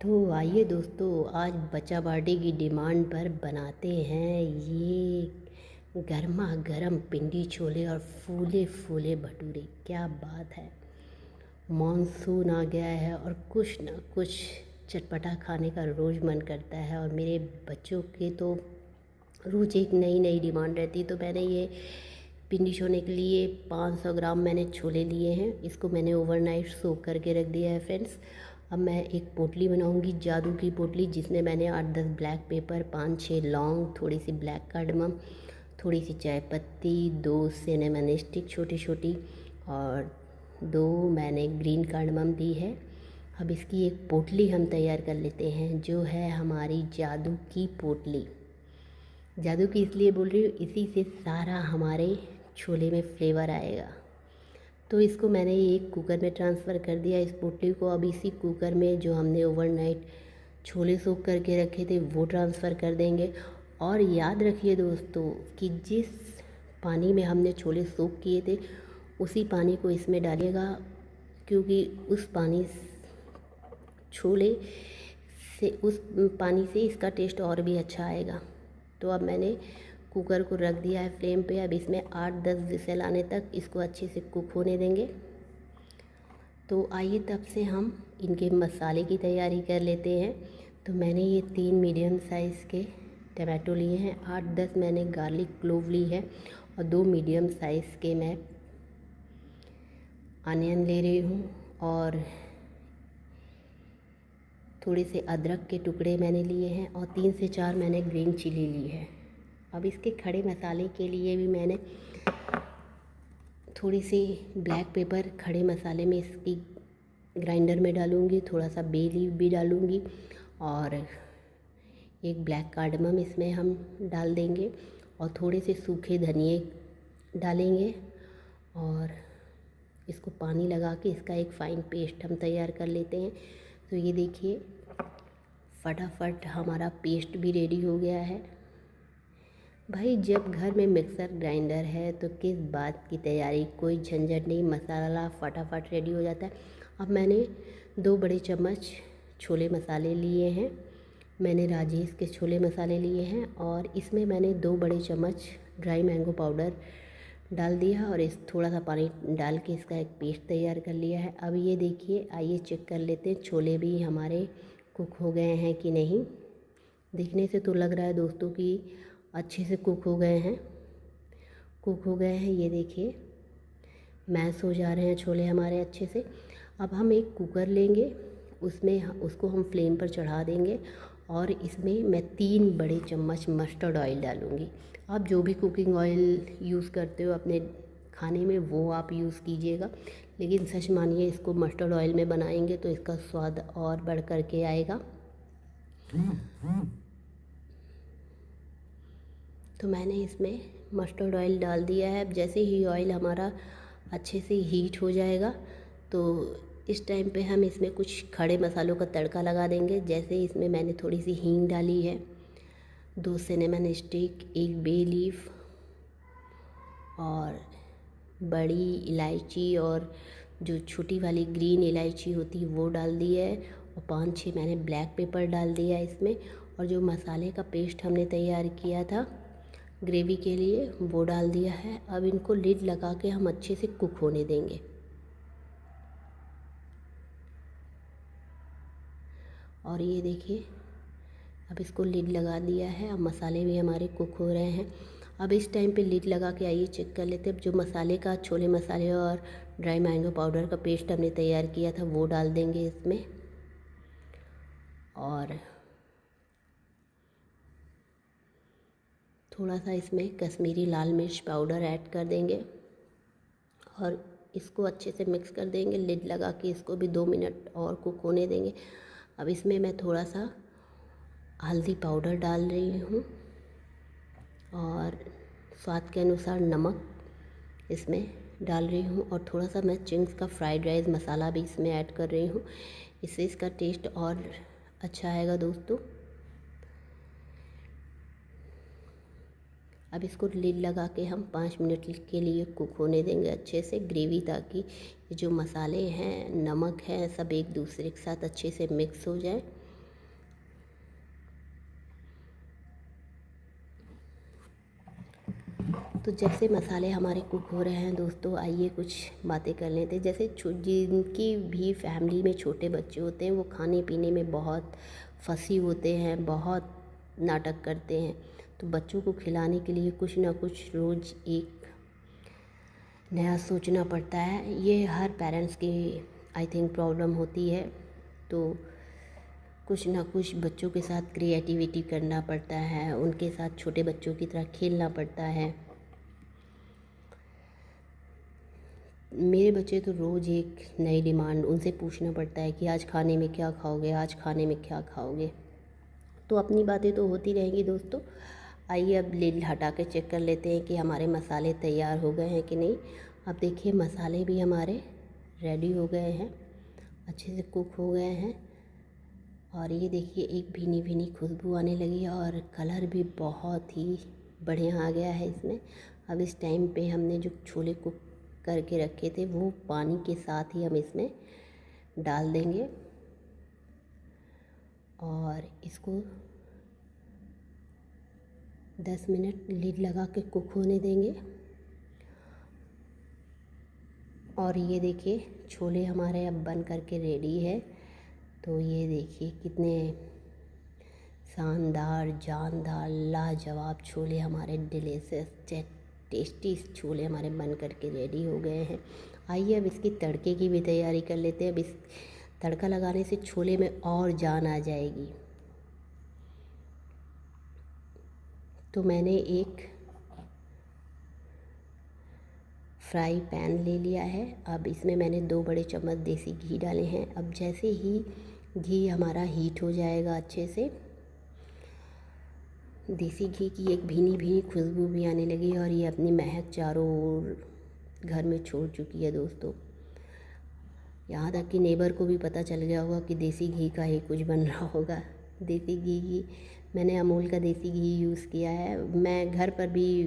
तो आइए दोस्तों, आज बच्चा बर्थडे की डिमांड पर बनाते हैं ये गर्मा गर्म पिंडी छोले और फूले फूले भटूरे। क्या बात है। मॉनसून आ गया है और कुछ ना कुछ चटपटा खाने का रोज़ मन करता है और मेरे बच्चों के तो रोज़ एक नई नई डिमांड रहती है। तो मैंने ये पिंडी छोले के लिए 500 ग्राम मैंने छोले लिए हैं। इसको मैंने ओवरनाइट सोक करके रख दिया है फ्रेंड्स। अब मैं एक पोटली बनाऊंगी, जादू की पोटली, जिसमें मैंने 8-10 ब्लैक पेपर, 5-6 लौंग, थोड़ी सी ब्लैक कार्डमम, थोड़ी सी चाय पत्ती, 2 सिनेमन स्टिक छोटी छोटी और 2 मैंने ग्रीन कार्डमम दी है। अब इसकी एक पोटली हम तैयार कर लेते हैं, जो है हमारी जादू की पोटली। जादू की इसलिए बोल रही हूँ, इसी से सारा हमारे छोले में फ्लेवर आएगा। तो इसको मैंने एक कुकर में ट्रांसफ़र कर दिया, इस पोटली को। अब इसी कुकर में जो हमने ओवरनाइट छोले सोख करके रखे थे वो ट्रांसफ़र कर देंगे। और याद रखिए दोस्तों कि जिस पानी में हमने छोले सोख किए थे उसी पानी को इसमें डालिएगा, क्योंकि उस पानी छोले से, उस पानी से इसका टेस्ट और भी अच्छा आएगा। तो अब मैंने कुकर को रख दिया है फ्लेम पे। अब इसमें 8-10 विसल आने तक इसको अच्छे से कुक होने देंगे। तो आइए तब से हम इनके मसाले की तैयारी कर लेते हैं। तो मैंने ये 3 मीडियम साइज़ के टमाटो लिए हैं, 8-10 मैंने गार्लिक क्लोव ली है और 2 मीडियम साइज़ के मैं अनियन ले रही हूँ और थोड़े से अदरक के टुकड़े मैंने लिए हैं और 3 से 4 मैंने ग्रीन चिली ली है। अब इसके खड़े मसाले के लिए भी मैंने थोड़ी सी ब्लैक पेपर खड़े मसाले में इसकी ग्राइंडर में डालूँगी, थोड़ा सा बे लीफ भी डालूँगी और एक ब्लैक कार्डमम इसमें हम डाल देंगे और थोड़े से सूखे धनिए डालेंगे और इसको पानी लगा के इसका एक फ़ाइन पेस्ट हम तैयार कर लेते हैं। तो ये देखिए, फटाफट हमारा पेस्ट भी रेडी हो गया है। भाई, जब घर में मिक्सर ग्राइंडर है तो किस बात की तैयारी, कोई झंझट नहीं, मसाला फटाफट रेडी हो जाता है। अब मैंने 2 बड़े चम्मच छोले मसाले लिए हैं, मैंने राजेश के छोले मसाले लिए हैं और इसमें मैंने 2 बड़े चम्मच ड्राई मैंगो पाउडर डाल दिया और इस थोड़ा सा पानी डाल के इसका एक पेस्ट तैयार कर लिया है। अब ये देखिए, आइए चेक कर लेते हैं छोले भी हमारे कुक हो गए हैं कि नहीं। देखने से तो लग रहा है दोस्तों कि अच्छे से कुक हो गए हैं, ये देखिए मैश हो जा रहे हैं छोले हमारे अच्छे से। अब हम एक कुकर लेंगे, उसमें उसको हम फ्लेम पर चढ़ा देंगे और इसमें मैं 3 बड़े चम्मच मस्टर्ड ऑयल डालूँगी। आप जो भी कुकिंग ऑयल यूज़ करते हो अपने खाने में वो आप यूज़ कीजिएगा, लेकिन सच मानिए इसको मस्टर्ड ऑयल में बनाएंगे तो इसका स्वाद और बढ़ कर के आएगा। तो मैंने इसमें मस्टर्ड ऑयल डाल दिया है। अब जैसे ही ऑयल हमारा अच्छे से हीट हो जाएगा तो इस टाइम पे हम इसमें कुछ खड़े मसालों का तड़का लगा देंगे। जैसे इसमें मैंने थोड़ी सी हींग डाली है, 2 सिनेमन स्टिक, 1 बे लीफ और बड़ी इलायची और जो छोटी वाली ग्रीन इलायची होती है वो डाल दी है और 5-6 मैंने ब्लैक पेपर डाल दिया है इसमें। और जो मसाले का पेस्ट हमने तैयार किया था ग्रेवी के लिए वो डाल दिया है। अब इनको लिड लगा के हम अच्छे से कुक होने देंगे। और ये देखिए, अब इसको लिड लगा दिया है। अब मसाले भी हमारे कुक हो रहे हैं। अब इस टाइम पे लिड लगा के आइए चेक कर लेते हैं। अब जो मसाले का, छोले मसाले और ड्राई मैंगो पाउडर का पेस्ट हमने तैयार किया था वो डाल देंगे इसमें और थोड़ा सा इसमें कश्मीरी लाल मिर्च पाउडर ऐड कर देंगे और इसको अच्छे से मिक्स कर देंगे। लिड लगा के इसको भी 2 मिनट और कुक होने देंगे। अब इसमें मैं थोड़ा सा हल्दी पाउडर डाल रही हूँ और स्वाद के अनुसार नमक इसमें डाल रही हूँ और थोड़ा सा मैं चिंग्स का फ्राइड राइस मसाला भी इसमें ऐड कर रही हूँ। इससे इसका टेस्ट और अच्छा आएगा दोस्तों। अब इसको लिड लगा के हम 5 मिनट के लिए कुक होने देंगे अच्छे से ग्रेवी, ताकि जो मसाले हैं, नमक है, सब एक दूसरे के साथ अच्छे से मिक्स हो जाए। तो जब से मसाले हमारे कुक हो रहे हैं दोस्तों, आइए कुछ बातें कर लेते हैं। जैसे जिनकी भी फैमिली में छोटे बच्चे होते हैं, वो खाने पीने में बहुत फसी होते हैं, बहुत नाटक करते हैं। तो बच्चों को खिलाने के लिए कुछ ना कुछ रोज़ एक नया सोचना पड़ता है। ये हर पेरेंट्स की आई थिंक प्रॉब्लम होती है। तो कुछ ना कुछ बच्चों के साथ क्रिएटिविटी करना पड़ता है, उनके साथ छोटे बच्चों की तरह खेलना पड़ता है। मेरे बच्चे तो रोज़ एक नई डिमांड, उनसे पूछना पड़ता है कि आज खाने में क्या खाओगे, आज खाने में क्या खाओगे। तो अपनी बातें तो होती रहेंगी दोस्तों। आइए अब लिड हटा के चेक कर लेते हैं कि हमारे मसाले तैयार हो गए हैं कि नहीं। अब देखिए मसाले भी हमारे रेडी हो गए हैं, अच्छे से कुक हो गए हैं। और ये देखिए एक भीनी भीनी खुशबू आने लगी है और कलर भी बहुत ही बढ़िया आ गया है इसमें। अब इस टाइम पे हमने जो छोले कुक करके रखे थे वो पानी के साथ ही हम इसमें डाल देंगे और इसको 10 मिनट लिड लगा के कुक होने देंगे। और ये देखिए छोले हमारे अब बन करके रेडी है। तो ये देखिए कितने शानदार जानदार लाजवाब छोले हमारे डिलीशियस टेस्टी छोले हमारे बन करके रेडी हो गए हैं। आइए अब इसकी तड़के की भी तैयारी कर लेते हैं। अब इस तड़का लगाने से छोले में और जान आ जाएगी। तो मैंने एक फ्राई पैन ले लिया है। अब इसमें मैंने 2 बड़े चम्मच देसी घी डाले हैं। अब जैसे ही घी हमारा हीट हो जाएगा अच्छे से, देसी घी की एक भीनी भीनी खुशबू भी आने लगी और ये अपनी महक चारों ओर घर में छोड़ चुकी है दोस्तों। यहाँ तक कि नेबर को भी पता चल गया होगा कि देसी घी का ही कुछ बन रहा होगा। देसी घी की मैंने अमूल का देसी घी यूज़ किया है। मैं घर पर भी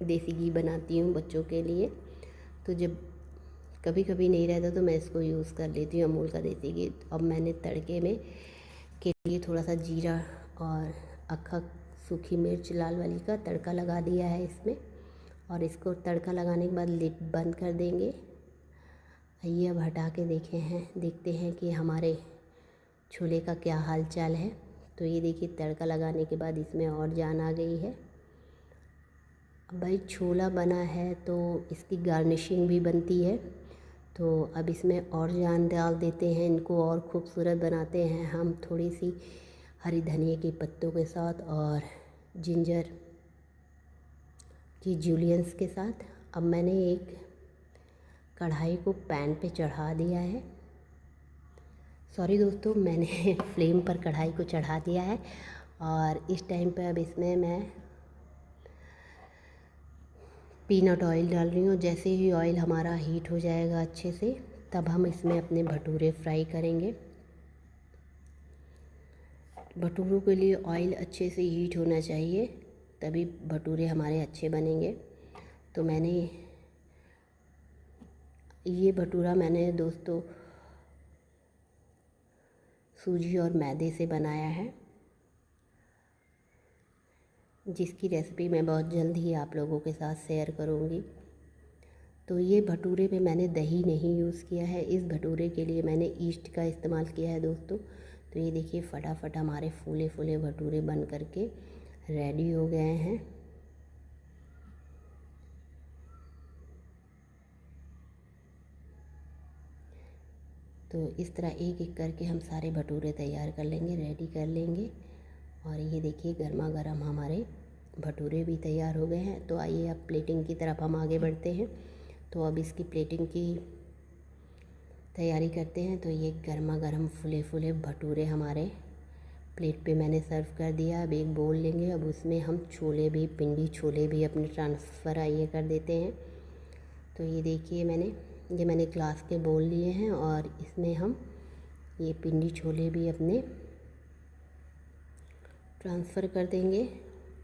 देसी घी बनाती हूँ बच्चों के लिए। तो जब कभी कभी नहीं रहता तो मैं इसको यूज़ कर लेती हूँ, अमूल का देसी घी। अब मैंने तड़के में के लिए थोड़ा सा जीरा और अक्खा सूखी मिर्च लाल वाली का तड़का लगा दिया है इसमें। और इसको तड़का लगाने के बाद लिड बंद कर देंगे। आइए अब हटा के देखते हैं कि हमारे छोले का क्या हाल चाल है। तो ये देखिए तड़का लगाने के बाद इसमें और जान आ गई है। अब भाई छोला बना है तो इसकी गार्निशिंग भी बनती है। तो अब इसमें और जान डाल देते हैं, इनको और खूबसूरत बनाते हैं हम थोड़ी सी हरी धनिया के पत्तों के साथ और जिंजर की जूलियंस के साथ। अब मैंने एक कढ़ाई को पैन पे चढ़ा दिया है। सॉरी दोस्तों, मैंने फ्लेम पर कढ़ाई को चढ़ा दिया है। और इस टाइम पे अब इसमें मैं पीनट ऑयल डाल रही हूँ। जैसे ही ऑयल हमारा हीट हो जाएगा अच्छे से, तब हम इसमें अपने भटूरे फ्राई करेंगे। भटूरों के लिए ऑयल अच्छे से हीट होना चाहिए, तभी भटूरे हमारे अच्छे बनेंगे। तो ये भटूरा मैंने दोस्तों सूजी और मैदे से बनाया है, जिसकी रेसिपी मैं बहुत जल्द ही आप लोगों के साथ शेयर करूँगी। तो ये भटूरे पे मैंने दही नहीं यूज़ किया है। इस भटूरे के लिए मैंने ईस्ट का इस्तेमाल किया है दोस्तों। तो ये देखिए फटाफट हमारे फूले फूले भटूरे बन करके रेडी हो गए हैं। तो इस तरह एक एक करके हम सारे भटूरे तैयार कर लेंगे, रेडी कर लेंगे। और ये देखिए गर्मा गर्म हमारे भटूरे भी तैयार हो गए हैं। तो आइए अब प्लेटिंग की तरफ हम आगे बढ़ते हैं। तो अब इसकी प्लेटिंग की तैयारी करते हैं। तो ये गर्मा गर्म फूले फूले भटूरे हमारे प्लेट पे मैंने सर्व कर दिया। अब एक बोल लेंगे, अब उसमें हम छोले भी, पिंडी छोले भी अपने ट्रांसफ़र आइए कर देते हैं। तो ये देखिए मैंने ग्लास के बोल लिए हैं और इसमें हम ये पिंडी छोले भी अपने ट्रांसफ़र कर देंगे।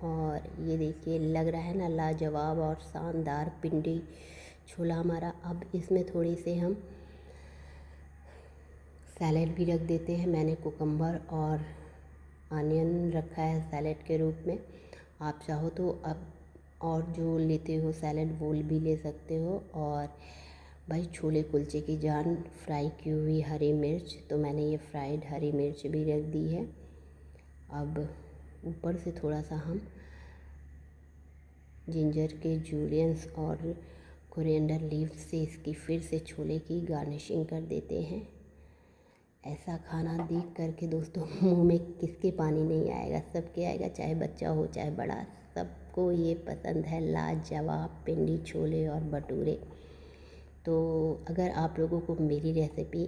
और ये देखिए लग रहा है ना लाजवाब और शानदार पिंडी छोला हमारा। अब इसमें थोड़ी से हम सैलेड भी रख देते हैं। मैंने कुकम्बर और अनियन रखा है सैलेड के रूप में। आप चाहो तो अब और जो लेते हो सैलड वो भी ले सकते हो। और भाई छोले कुलचे की जान फ्राई की हुई हरी मिर्च, तो मैंने ये फ्राइड हरी मिर्च भी रख दी है। अब ऊपर से थोड़ा सा हम जिंजर के जूलियंस और कोरिएंडर लीव्स से इसकी फिर से छोले की गार्निशिंग कर देते हैं। ऐसा खाना देख करके दोस्तों मुंह में किसके पानी नहीं आएगा, सबके आएगा, चाहे बच्चा हो चाहे बड़ा, सबको ये पसंद है लाजवाब पिंडी छोले और भटूरे। तो अगर आप लोगों को मेरी रेसिपी